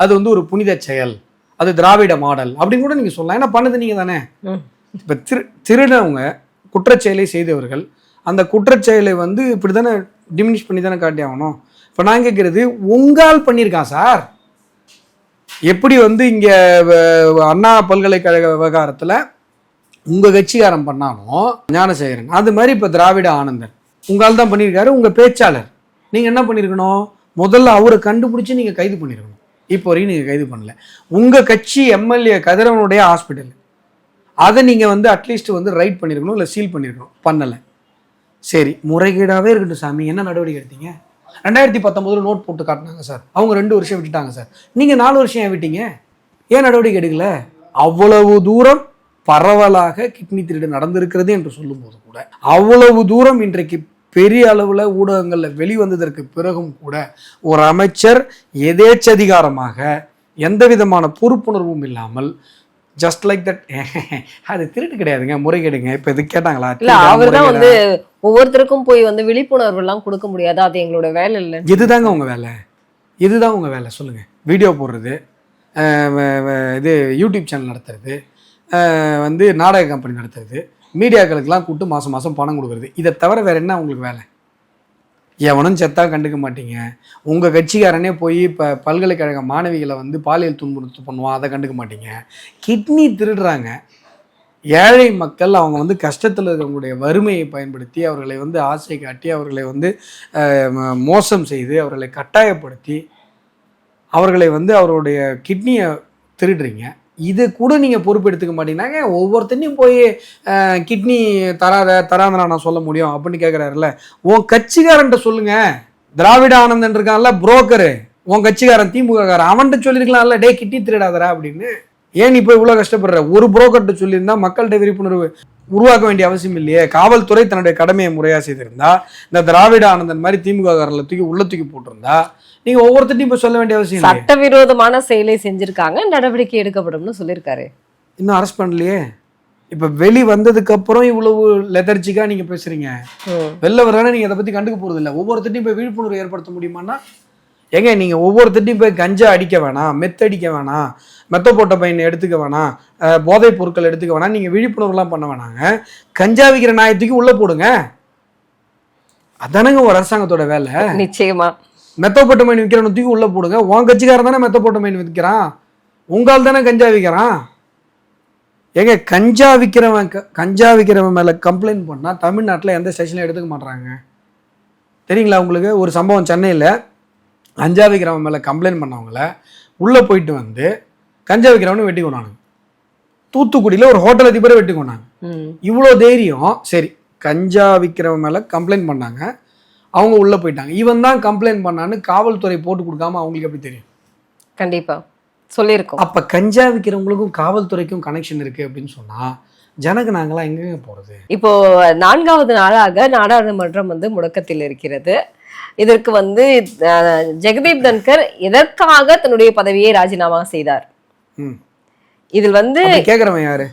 [SPEAKER 1] அது வந்து ஒரு புனித செயல், அது திராவிட மாடல் அப்படின்னு கூட நீங்க சொல்லலாம். ஏன்னா பண்ணது நீங்க தானே. இப்ப திருடவங்க, குற்றச்செயலை செய்தவர்கள், அந்த குற்றச்செயலை வந்து இப்படி தானே டிமினிஷ் பண்ணி தானே காட்டி ஆகணும். இப்போ நான் கேட்குறது, உங்கால் பண்ணியிருக்கான் சார். எப்படி வந்து இங்கே அண்ணா பல்கலைக்கழக விவகாரத்தில் உங்கள் கட்சிக்காரன் பண்ணாலும் ஞானசேகரன், அது மாதிரி இப்போ திராவிட ஆனந்தன் உங்கால் தான் பண்ணியிருக்காரு. உங்கள் பேச்சாளர் நீங்கள் என்ன பண்ணியிருக்கணும், முதல்ல அவரை கண்டுபிடிச்சி நீங்கள் கைது பண்ணியிருக்கணும். இப்போ வரைக்கும் நீங்கள் கைது பண்ணல. உங்கள் கட்சி எம்எல்ஏ கதிரவனுடைய ஹாஸ்பிட்டல், அதை நீங்கள் வந்து அட்லீஸ்ட் வந்து ரைட் பண்ணியிருக்கணும், இல்லை சீல் பண்ணியிருக்கணும், பண்ணலை. சரி, முறைகேடாகவே இருக்கட்டும் சாமி, என்ன நடவடிக்கை எடுத்தீங்க? 2019 நோட் போட்டு காட்டினாங்க சார், அவங்க 2 வருஷம் விட்டுட்டாங்க சார், நீங்கள் 4 வருஷம் ஏன் விட்டீங்க? ஏன் நடவடிக்கை எடுக்கல? அவ்வளவு தூரம் பரவலாக கிட்னி திருடு நடந்திருக்கிறது என்று சொல்லும்போது கூட, அவ்வளவு தூரம் இன்றைக்கு பெரிய அளவில் ஊடகங்களில் வெளிவந்ததற்கு பிறகும் கூட ஒரு அமைச்சர் எதேச்சதிகாரமாக எந்த விதமான பொறுப்புணர்வும் இல்லாமல் ஜஸ்ட் லைக் தட், அது திருட்டு கிடையாதுங்க, முறைகேடுங்க. இப்ப இது கேட்டாங்களா?
[SPEAKER 2] இல்ல, அவர் தான் வந்து ஒவ்வொருத்தருக்கும் போய் வந்து விழிப்புணர்வு எல்லாம் கொடுக்க முடியாது, அது எங்களோட வேலை இல்லை.
[SPEAKER 1] இதுதாங்க உங்க வேலை, இதுதான் உங்க வேலை. சொல்லுங்க, வீடியோ போடுறது, இது யூடியூப் சேனல் நடத்துறது, வந்து நாடக கம்பெனி நடத்துறது, மீடியாக்களுக்கெல்லாம் கூப்பிட்டு மாசம் மாசம் பணம் கொடுக்குறது, இதை தவிர வேற என்ன உங்களுக்கு வேலை? எவனும் செத்தா கண்டுக்க மாட்டீங்க. உங்கள் கட்சிக்காரனே போய் இப்போ பல்கலைக்கழக மாணவிகளை வந்து பாலியல் துன்புறுத்து பண்ணுவான், அதை கண்டுக்க மாட்டீங்க. கிட்னி திருடுறாங்க, ஏழை மக்கள் அவங்க வந்து கஷ்டத்தில் இருக்கிறவங்களுடைய வறுமையை பயன்படுத்தி அவர்களை வந்து ஆசை காட்டி அவர்களை வந்து மோசம் செய்து அவர்களை கட்டாயப்படுத்தி அவர்களை வந்து அவருடைய கிட்னியை திருடுறீங்க. இது கூட நீங்கள் பொறுப்பெடுத்துக்க மாட்டீங்கன்னாங்க. ஒவ்வொருத்தனையும் போய் கிட்னி தராத நான் சொல்ல முடியும் அப்படின்னு கேட்குறாருல்ல, உன் கட்சிக்காரன்ட்ட சொல்லுங்க. திராவிட ஆனந்தன் இருக்கான்ல புரோக்கரு, உன் கட்சிக்காரன் திமுககாரன், அவன்கிட்ட சொல்லியிருக்கலாம்ல, டே கிட்னி திருடாதரா அப்படின்னு. ஏன் நீ போய் இவ்வளோ கஷ்டப்படுற? ஒரு புரோக்கர்கிட்ட சொல்லியிருந்தா மக்கள்கிட்ட விழிப்புணர்வு உருவாக்க வேண்டிய அவசியம் இல்லையே. காவல்துறை தன்னுடைய கடமையை முறையாக செய்திருந்தா, இந்த திராவிட ஆனந்தன் மாதிரி திமுககாரர்களை தூக்கி போட்டிருந்தா, நீங்க ஒவ்வொருத்தையும் இப்ப சொல்ல வேண்டிய அவசியம் இல்லை.
[SPEAKER 2] சட்டவிரோதமான செயலை செஞ்சிருக்காங்க, நடவடிக்கை எடுக்கப்படும்னு சொல்லியிருக்காரு.
[SPEAKER 1] இன்னும் அரெஸ்ட் பண்ணலையே. இப்ப வெளி வந்ததுக்கு அப்புறம் இவ்வளவு லெதர்ஜிக்கா நீங்க பேசுறீங்க. வெளில வரானே நீங்க அதை பத்தி கண்டுக்க போறது இல்லை. ஒவ்வொருத்தையும் போய் விழிப்புணர்வு ஏற்படுத்த முடியுமான்னா ஏங்க, நீங்க ஒவ்வொருத்தையும் போய் கஞ்சா அடிக்க வேணாம், மெத்தடிக்க வேணாம், மெத்த போட்ட பையனை எடுத்துக்க வேணாம், போதைப் பொருட்கள் எடுத்துக்க வேணாம், நீங்க விழிப்புணர்வுலாம் பண்ண வேணாங்க. கஞ்சா விற்கிற நாயத்துக்கு உள்ள போடுங்க, அதானங்க ஒரு அரசாங்கத்தோட வேலை.
[SPEAKER 2] நிச்சயமா.
[SPEAKER 1] மெத்தப்பட்ட மீன் விற்கிறவன் தூக்கி உள்ள போடுங்க. உன் கட்சிக்காரன் தானே மெத்தப்பட்ட மீன் விற்கிறான், உங்கால் தானே கஞ்சா விற்கிறான். ஏங்க, கஞ்சா விற்கிறவன் மேல கம்ப்ளைண்ட் பண்ணா தமிழ்நாட்டில் எந்த ஸ்டேஷன்ல எடுத்துக்க மாட்டாங்க தெரியுங்களா உங்களுக்கு? ஒரு சம்பவம், சென்னையில் கஞ்சா விற்கிறவன் மேல கம்ப்ளைண்ட் பண்ணவங்கள உள்ள போயிட்டு வந்து கஞ்சா விற்கிறவனு வெட்டி கொண்டானுங்க. தூத்துக்குடியில் ஒரு ஹோட்டல் அதிபரை வெட்டி கொண்டாங்க. இவ்வளோ தைரியம். சரி, கஞ்சா விற்கிறவன் மேல கம்ப்ளைண்ட் பண்ணாங்க, அவங்க உள்ள போயிட்டாங்க. இவன் தான் கம்ப்ளைண்ட் பண்ணான்னு காவல்துறை போட்டு கொடுக்காம அவங்களுக்கு எப்படி தெரியும்?
[SPEAKER 2] கண்டிப்பா சொல்லியிருக்கோம்.
[SPEAKER 1] அப்ப கஞ்சா விற்கிறவங்களுக்கும் காவல்துறைக்கும் கனெக்ஷன் இருக்கு அப்படின்னு சொன்னா ஜனங்க நாங்களாம் எங்க போறது?
[SPEAKER 2] இப்போ 4வது நாளாக நாடாளுமன்றம் வந்து முடக்கத்தில் இருக்கிறது. இதற்கு வந்து ஜெகதீப் தன்கர் எதற்காக தன்னுடைய பதவியை ராஜினாமா செய்தார்? இதில் வந்து
[SPEAKER 1] கேக்குறவன் யாரு?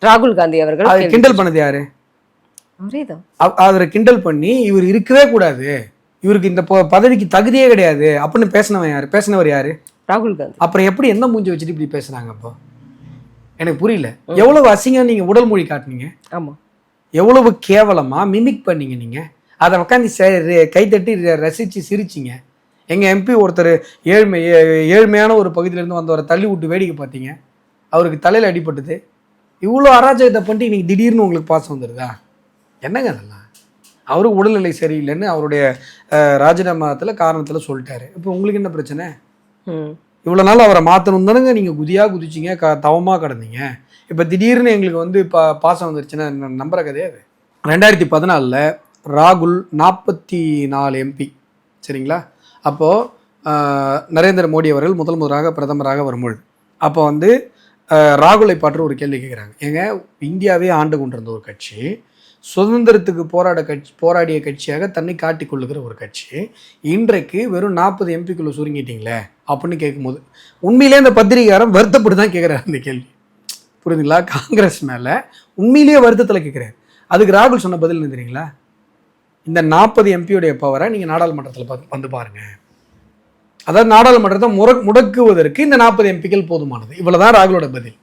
[SPEAKER 2] ராகுல் காந்தி அவர்கள்.
[SPEAKER 1] கிண்டல் பண்ணது யாரு? அவரை கிண்டல் பண்ணி இவர் இருக்கவே கூடாது, இவருக்கு இந்த பதவிக்கு தகுதியே கிடையாது அப்படின்னு பேசினவன் யாரு? பேசினவர் யாரு?
[SPEAKER 2] ராகுல் காந்தி.
[SPEAKER 1] அப்புறம் எப்படி என்ன மூஞ்சி வச்சுட்டு இப்படி பேசுறாங்க? அப்போ எனக்கு புரியல. எவ்வளவு அசிங்கம் நீங்க உடல் மொழி காட்டுனீங்க.
[SPEAKER 2] ஆமா,
[SPEAKER 1] எவ்வளவு கேவலமாக மிமிக் பண்ணீங்க நீங்கள். அதை உட்காந்து கைத்தட்டி ரசித்து சிரிச்சிங்க. எங்கள் எம்பி ஒருத்தர் ஏழ்மையான ஒரு பகுதியிலேருந்து வந்தவரை தள்ளி விட்டு வேடிக்கை பார்த்தீங்க. அவருக்கு தலையில் அடிபட்டது. இவ்வளோ அராஜகத்தை பண்ணிட்டு இன்னைக்கு திடீர்னு உங்களுக்கு பாசம் வந்துடுதா? என்னங்க அதெல்லாம்? அவருக்கு உடல்நிலை சரியில்லைன்னு அவருடைய ராஜினாமாத்தில் காரணத்தில் சொல்லிட்டாரு. இப்போ உங்களுக்கு என்ன பிரச்சனை? இவ்வளோ நாள் அவரை மாற்றணும் தானுங்க நீங்கள் குதிச்சிங்க, தவமாக கிடந்தீங்க. இப்போ திடீர்னு எங்களுக்கு வந்து பாசம் வந்துருச்சுன்னா நம்புற கதையே அது. 2014 ராகுல் 44 MP, சரிங்களா? அப்போது நரேந்திர மோடி அவர்கள் முதலாக பிரதமராக வரும்பொழுது அப்போ வந்து ராகுலை பற்றி ஒரு கேள்வி கேட்குறாங்க. ஏங்க, இந்தியாவே ஆண்டு கொண்டிருந்த ஒரு கட்சி, சுதந்திரத்துக்கு போராடிய கட்சியாக தன்னை காட்டிக்கொள்ளுகிற ஒரு கட்சி, இன்றைக்கு வெறும் 40 MPக்குள்ள சுருங்கிட்டீங்களே அப்படின்னு கேட்கும்போது உண்மையிலே அந்த பத்திரிகையாரம் வருத்தப்பட்டு தான் கேட்குறாரு அந்த கேள்வி. புரியுதுங்களா? காங்கிரஸ் மேலே உண்மையிலேயே வருத்தத்தில் கேட்குறாரு. அதுக்கு ராகுல் சொன்ன பதில் என்ன தெரியுங்களா? இந்த 40 MPயுடைய பவரை நீங்கள் நாடாளுமன்றத்தில் வந்து பாருங்கள். அதாவது நாடாளுமன்றத்தை முடக்குவதற்கு இந்த 40 MPக்கள் போதுமானது. இவ்வளவுதான் ராகுலோட பதில்.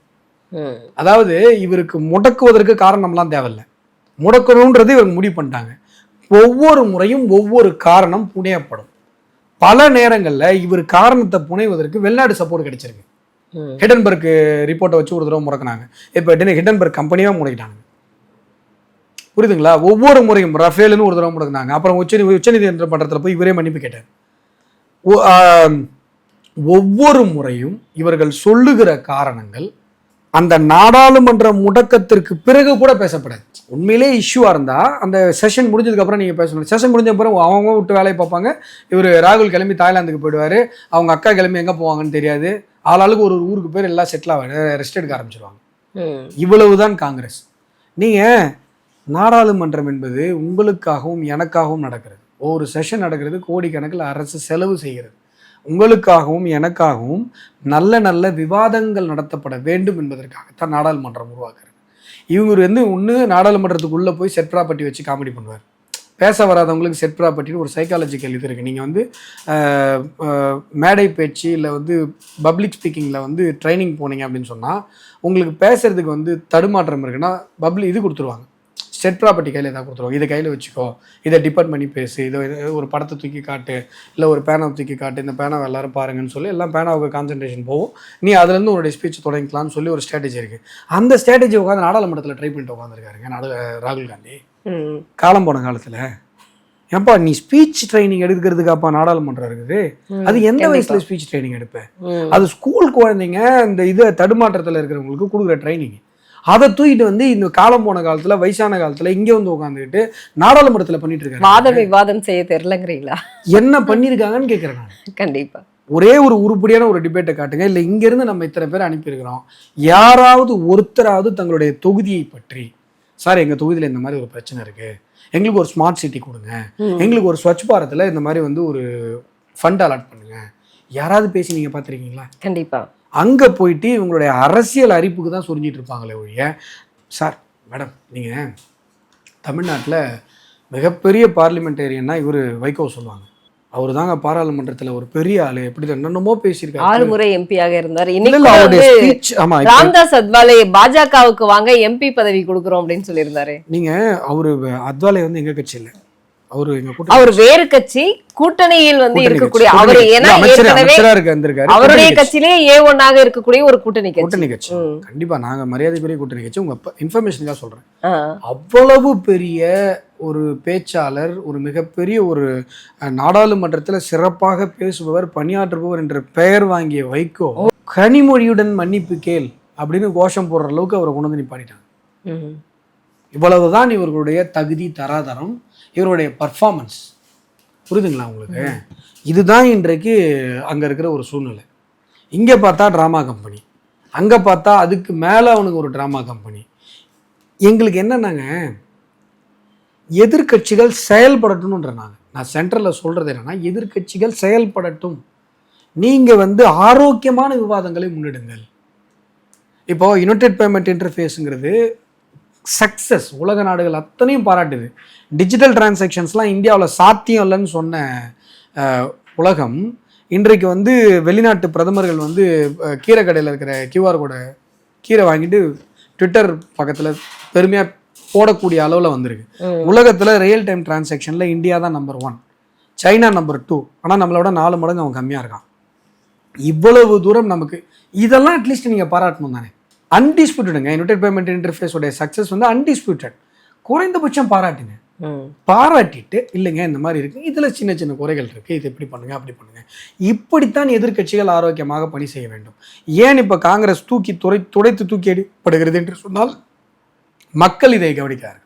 [SPEAKER 1] அதாவது இவருக்கு முடக்குவதற்கு காரணம்லாம் தேவையில்லை, முடக்கணும்ன்றது இவருக்கு முடிவு பண்ணிட்டாங்க. ஒவ்வொரு முறையும் ஒவ்வொரு காரணம் புனையப்படும். பல நேரங்களில் இவர் காரணத்தை புனைவதற்கு வெளிநாடு சப்போர்ட் கிடைச்சிருக்கு. ஹிடன்பர்க் ரிப்போர்ட்டை வச்சு ஒரு தடவை முடக்கினாங்க. இப்போ ஹிடன்பர்க் கம்பெனியாக முடக்கிட்டாங்க. புரியுதுங்களா? ஒவ்வொரு முறையும் ரஃபேல்னு ஒரு தடவை முடக்கினாங்க. அப்புறம் உச்சநீதிமன்ற மன்றத்தில் போய் இவரே மன்னிப்பு கேட்டார். ஒவ்வொரு முறையும் இவர்கள் சொல்லுகிற காரணங்கள் அந்த நாடாளுமன்ற முடக்கத்திற்கு பிறகு கூட பேசப்படாது. உண்மையிலே இஷ்யூவாக இருந்தால் அந்த செஷன் முடிஞ்சதுக்கு அப்புறம் நீங்கள் பேசணும். செஷன் முடிஞ்ச அப்புறம் அவங்க விட்டு வேலையை பார்ப்பாங்க. இவர் ராகுல் கிளம்பி தாய்லாந்துக்கு போயிடுவார். அவங்க அக்கா கிளம்பி எங்கே போவாங்கன்னு தெரியாது. ஆளாளுக்கு ஒரு ஊருக்கு பேர் எல்லாம் செட்டில் ஆக ரெஸ்ட் எடுக்க ஆரம்பிச்சிருவாங்க. இவ்வளவுதான் காங்கிரஸ். நீங்கள் நாடாளுமன்றம் என்பது உங்களுக்காகவும் எனக்காகவும் நடக்கிறது. ஒரு செஷன் நடக்கிறது, கோடிக்கணக்கில் அரசு செலவு செய்கிறது. உங்களுக்காகவும் எனக்காகவும் நல்ல நல்ல விவாதங்கள் நடத்தப்பட வேண்டும் என்பதற்காகத்தான் நாடாளுமன்றம் உருவாக்குறது. இவங்க வந்து ஒன்று நாடாளுமன்றத்துக்குள்ளே போய் செட் ப்ராப்பர்ட்டி வச்சு காமெடி பண்ணுவார். பேச வராதவங்களுக்கு செட் ப்ராப்பர்ட்டின்னு ஒரு சைக்காலஜிக்கல் இது இருக்குது. நீங்கள் வந்து மேடை பேச்சு இல்லை வந்து பப்ளிக் ஸ்பீக்கிங்கில் வந்து ட்ரைனிங் போனீங்க அப்படின்னு சொன்னால் உங்களுக்கு பேசுறதுக்கு வந்து தடுமாற்றம் இருக்குன்னா இது கொடுத்துருவாங்க. செட் ப்ராப்பர்ட்டி கையில் எதாவது கொடுத்துருவாங்க. இதை கையில் வச்சுக்கோ, இதை டிபெண்ட் பண்ணி பேசு, இதை ஒரு படத்தை தூக்கி காட்டு, இல்லை ஒரு பேனாவை தூக்கி காட்டு, இந்த பேனாவை எல்லாரும் பாருங்கன்னு சொல்லி எல்லாம் பேனாவுக்கு கான்சன்ட்ரேஷன் போகும். நீ அதுலேருந்து உங்களுடைய ஸ்பீச் தொடங்கிக்கலாம்னு சொல்லி ஒரு ஸ்ட்ராட்டஜி இருக்குது. அந்த ஸ்ட்ராட்டஜி உட்காந்து நாடாளுமன்றத்தில் ட்ரை பண்ணிட்டு உட்காந்துருக்காருங்க ராகுல் காந்தி. காலம் போன காலத்தில் ஏன்பா நீ ஸ்பீச் ட்ரைனிங் எடுக்கிறதுக்கு அப்பா நாடாளுமன்றம் இருக்குது? அது எந்த வயசுல ஸ்பீச் ட்ரைனிங் எடுப்பேன்? அது ஸ்கூல் குழந்தைங்க இந்த இது தடுமாற்றத்தில் இருக்கிறவங்களுக்கு கொடுக்குற ட்ரைனிங். அதை தூக்கிட்டு வந்து இந்த காலம் போன காலத்துல வயசான காலத்துல இங்க வந்து உட்காந்துக்கிட்டு நாடாளுமன்றத்துல பண்ணிட்டு இருக்காங்க.
[SPEAKER 2] விவாதம் செய்ய தெரியலங்கிறீங்களா?
[SPEAKER 1] என்ன பண்ணிருக்காங்கன்னு கேட்கிறேன் நான்.
[SPEAKER 2] கண்டிப்பா
[SPEAKER 1] ஒரே ஒரு உருப்படியான ஒரு டிபேட்டை காட்டுங்க. இல்லை இங்க இருந்து நம்ம இத்தனை பேர் அனுப்பியிருக்கிறோம், யாராவது ஒருத்தராவது தங்களுடைய தொகுதியை பற்றி, சார் எங்க தொகுதியில இந்த மாதிரி ஒரு பிரச்சனை இருக்கு, எங்களுக்கு ஒரு ஸ்மார்ட் சிட்டி கொடுங்க, எங்களுக்கு ஒரு ஸ்வச் பாரத்தில் இந்த மாதிரி வந்து ஒரு ஃபண்ட் அலாட் பண்ணுங்க, யாராவது பேசி நீங்க பார்த்துருக்கீங்களா?
[SPEAKER 2] கண்டிப்பா.
[SPEAKER 1] அங்கே போயிட்டு இவங்களுடைய அரசியல் அறிப்புக்கு தான் சொரிஞ்சிட்டு இருப்பாங்களே ஒழிய, சார் மேடம் நீங்கள் தமிழ்நாட்டில் மிகப்பெரிய பார்லிமெண்டேரியன்னா இவர் வைகோ சொல்லுவாங்க. அவர் தாங்க பாராளுமன்றத்தில் ஒரு பெரிய ஆளு, எப்படி என்னென்னமோ பேசியிருக்காரு.
[SPEAKER 2] 6 முறை எம்பியாக இருந்தார். ராம்தாஸ் அத்வாலே பாஜகவுக்கு வாங்க எம்பி பதவி கொடுக்குறோம் அப்படின்னு சொல்லியிருந்தாரு.
[SPEAKER 1] நீங்க அவரு அத்வாலே வந்து எங்க கட்சி இல்லை,
[SPEAKER 2] அவர் வேறு கட்சி கூட்டணியில் வந்து இருக்கக்கூடிய அவர் அவருடைய கட்சியிலேயே A1 இருக்கக்கூடிய ஒரு கூட்டணி கட்சி.
[SPEAKER 1] கண்டிப்பா நாங்க மரியாதைக்குரிய கூட்டணி கட்சி. உங்க இன்ஃபர்மேஷனுக்காக சொல்றேன். அவ்வளவு பெரிய ஒரு பேச்சாளர், ஒரு மிகப்பெரிய ஒரு நாடாளுமன்றத்தில் சிறப்பாக பேசுபவர், பணியாற்றுபவர் என்ற பெயர் வாங்கிய வைகோ கனிமொழியுடன் மன்னிப்பு கேள் அப்படின்னு கோஷம் போடுற அளவுக்கு அவரை கொண்டு வந்து நிப்பாட்டிட்டாங்க. இவ்வளவுதான் இவர்களுடைய தகுதி தராதரம், இவருடைய பர்ஃபார்மன்ஸ். புரியுதுங்களா உங்களுக்கு? இதுதான் இன்றைக்கு அங்கே இருக்கிற ஒரு சூழ்நிலை. இங்கே பார்த்தா ட்ராமா கம்பெனி, அங்கே பார்த்தா அதுக்கு மேலே அவனுக்கு ஒரு ட்ராமா கம்பெனி. எங்களுக்கு என்னன்னாங்க, எதிர்கட்சிகள் செயல்படட்டும்ன்றாங்க. நான் சென்ட்ரலில் சொல்கிறது என்னன்னா, எதிர்கட்சிகள் செயல்படட்டும், நீங்கள் வந்து ஆரோக்கியமான விவாதங்களை முன்னெடுங்கள். இப்போ யுனைடெட் பேமெண்ட் இன்டர்ஃபேஸுங்கிறது சக்ஸஸ், உலக நாடுகள் அத்தனையும் பாராட்டுது. டிஜிட்டல் டிரான்சாக்ஷன்ஸ்லாம் இந்தியாவில் சாத்தியம் இல்லைன்னு சொன்ன உலகம் இன்றைக்கு வந்து வெளிநாட்டு பிரதமர்கள் வந்து கீரை கடையில் இருக்கிற QR கோடை கீரை வாங்கிட்டு ட்விட்டர் பக்கத்தில் பெருமையாக போடக்கூடிய அளவில் வந்திருக்கு. உலகத்தில் ரியல் டைம் டிரான்சாக்ஷனில் இந்தியா தான் நம்பர் 1, சைனா நம்பர் 2. ஆனால் நம்மளோட 4 மடங்கு அவன் கம்மியாக இருக்கான். இவ்வளவு தூரம் நமக்கு இதெல்லாம் அட்லீஸ்ட் நீங்கள் பாராட்டணும் தானே. அன்டிஸ்பியூட்டடுங்க. யுனைடெட் பேமெண்ட் இன்டர்ஃபேஸோடைய சக்ஸஸ் வந்து அன்டிஸ்பியூட்டட். குறைந்தபட்சம் பாராட்டுங்க. பாராட்டிட்டு இல்லைங்க இந்த மாதிரி இருக்கு, இதில் சின்ன சின்ன குறைகள் இருக்கு, இது எப்படி பண்ணுங்க அப்படி பண்ணுங்க. இப்படித்தான் எதிர்க்கட்சிகள் ஆரோக்கியமாக பணி செய்ய வேண்டும். ஏன் இப்போ காங்கிரஸ் துடைத்து தூக்கி அடிப்படுகிறது என்று சொன்னால் மக்கள் இதை கவனிக்கிறார்கள்.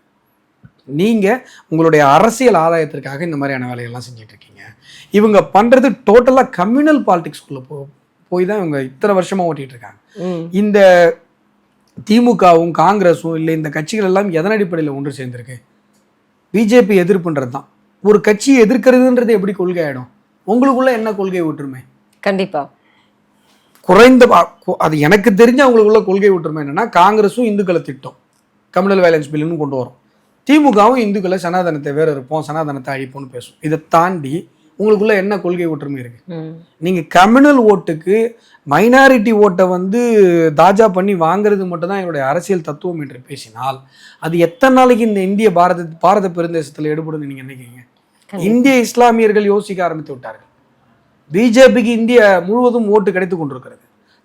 [SPEAKER 1] நீங்க உங்களுடைய அரசியல் ஆதாயத்திற்காக இந்த மாதிரியான வேலைகள்லாம் செஞ்சுட்டு இருக்கீங்க. இவங்க பண்றது டோட்டலா கம்யூனல் பாலிடிக்ஸ்குள்ள போய் தான் இவங்க இத்தனை வருஷமா ஓட்டிட்டு இருக்காங்க. இந்த திமுகவும் காங்கிரஸும் இல்லை இந்த கட்சிகள் எல்லாம் எதன் அடிப்படையில் ஒன்று சேர்ந்திருக்கு? பிஜேபி எதிர்ப்புன்றது தான். ஒரு கட்சியை எதிர்க்கிறதுன்றது எப்படி கொள்கை ஆயிடும்? உங்களுக்குள்ள என்ன கொள்கை ஒற்றுமை?
[SPEAKER 2] கண்டிப்பா
[SPEAKER 1] குறைந்த அது எனக்கு தெரிஞ்ச அவங்களுக்குள்ள கொள்கை ஒற்றுமை என்னன்னா, காங்கிரஸும் இந்துக்களை திட்டம், கம்யூனல் வயலன்ஸ் பில்லுன்னு கொண்டு வரும். திமுகவும் இந்துக்களை சனாதனத்தை வேற இருப்போம், சனாதனத்தை அழிப்போம்னு பேசும். இதை தாண்டி உங்களுக்குள்ள என்ன கொள்கை ஒற்றுமை இருக்கு? நீங்க கம்யூனல் ஓட்டுக்கு மைனாரிட்டி ஓட்டை வந்து தாஜா பண்ணி வாங்குறது மட்டும் தான் என்னுடைய அரசியல் தத்துவம் என்று பேசினால் அது எத்தனை நாளைக்கு இந்த இந்திய பாரத பெருந்தேசத்தில் எடுபடும் நீங்க நினைக்கிறீங்க? இந்திய இஸ்லாமியர்கள் யோசிக்க ஆரம்பித்து விட்டார்கள். பிஜேபிக்கு இந்திய முழுவதும் ஓட்டு கிடைத்து கொண்டிருக்கிறது.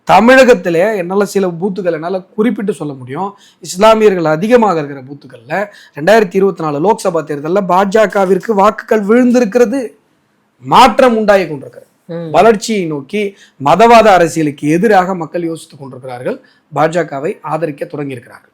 [SPEAKER 1] தமிழகத்திலே என்னால் சில பூத்துக்கள் என்னால் குறிப்பிட்டு சொல்ல முடியும். இஸ்லாமியர்கள் அதிகமாக இருக்கிற பூத்துக்களில் 2024 லோக்சபா தேர்தலில் பாஜகவிற்கு வாக்குகள் விழுந்திருக்கிறது. மாற்றம் உண்டாகி கொண்டிருக்கிறது. வளர்ச்சியை நோக்கி மதவாத அரசியலுக்கு எதிராக மக்கள் யோசித்துக் கொண்டிருக்கிறார்கள். பாஜகவை ஆதரிக்க தொடங்கி இருக்கிறார்கள்.